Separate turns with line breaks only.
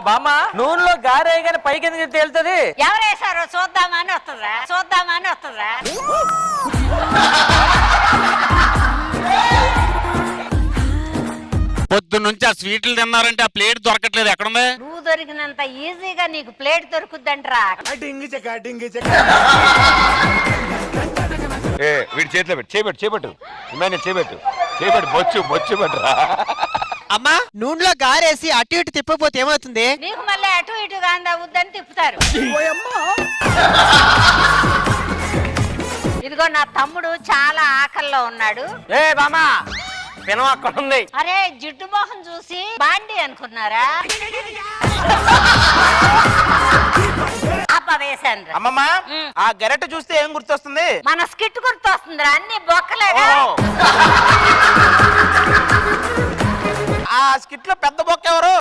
బామ్మ నూనెలో గారేగానే పైకి ఎందుకు తేలుతుంది?
ఎవరేసారో చూద్దామని వస్తుందా
పొద్దు నుంచి ఆ స్వీట్లు తిన్నారంటే ఆ ప్లేట్ దొరకట్లేదు, ఎక్కడుంది?
నువ్వు దొరికినంత ఈజీగా నీకు ప్లేట్ దొరుకుద్దంటరా.
వీడి చేతిలో పెట్టు, చేపెట్టు చేపెట్టు బొచ్చు పెట్టరా.
అమ్మా నూనెలో గారేసి అటు ఇటు తిప్పపోతే ఏమవుతుంది?
నీకు మళ్ళీ అటు ఇటుగా అందవుద్దని తిప్పుతారు. ఇదిగో నా తమ్ముడు చాలా ఆకల్లో ఉన్నాడు.
బామ్మ పినం అక్కడ ఉంది.
అరే జిడ్డు మోహం చూసి బాండి అనుకున్నారా? వేసాను.
అమ్మమ్మ ఆ గెరెట్ చూస్తే ఏం గుర్తొస్తుంది?
మన స్కిట్ గుర్తొస్తుందిరా, అన్ని బొక్కలేగా.
ఆ స్కిట్ లో పెద్ద బొక్క ఎవరు?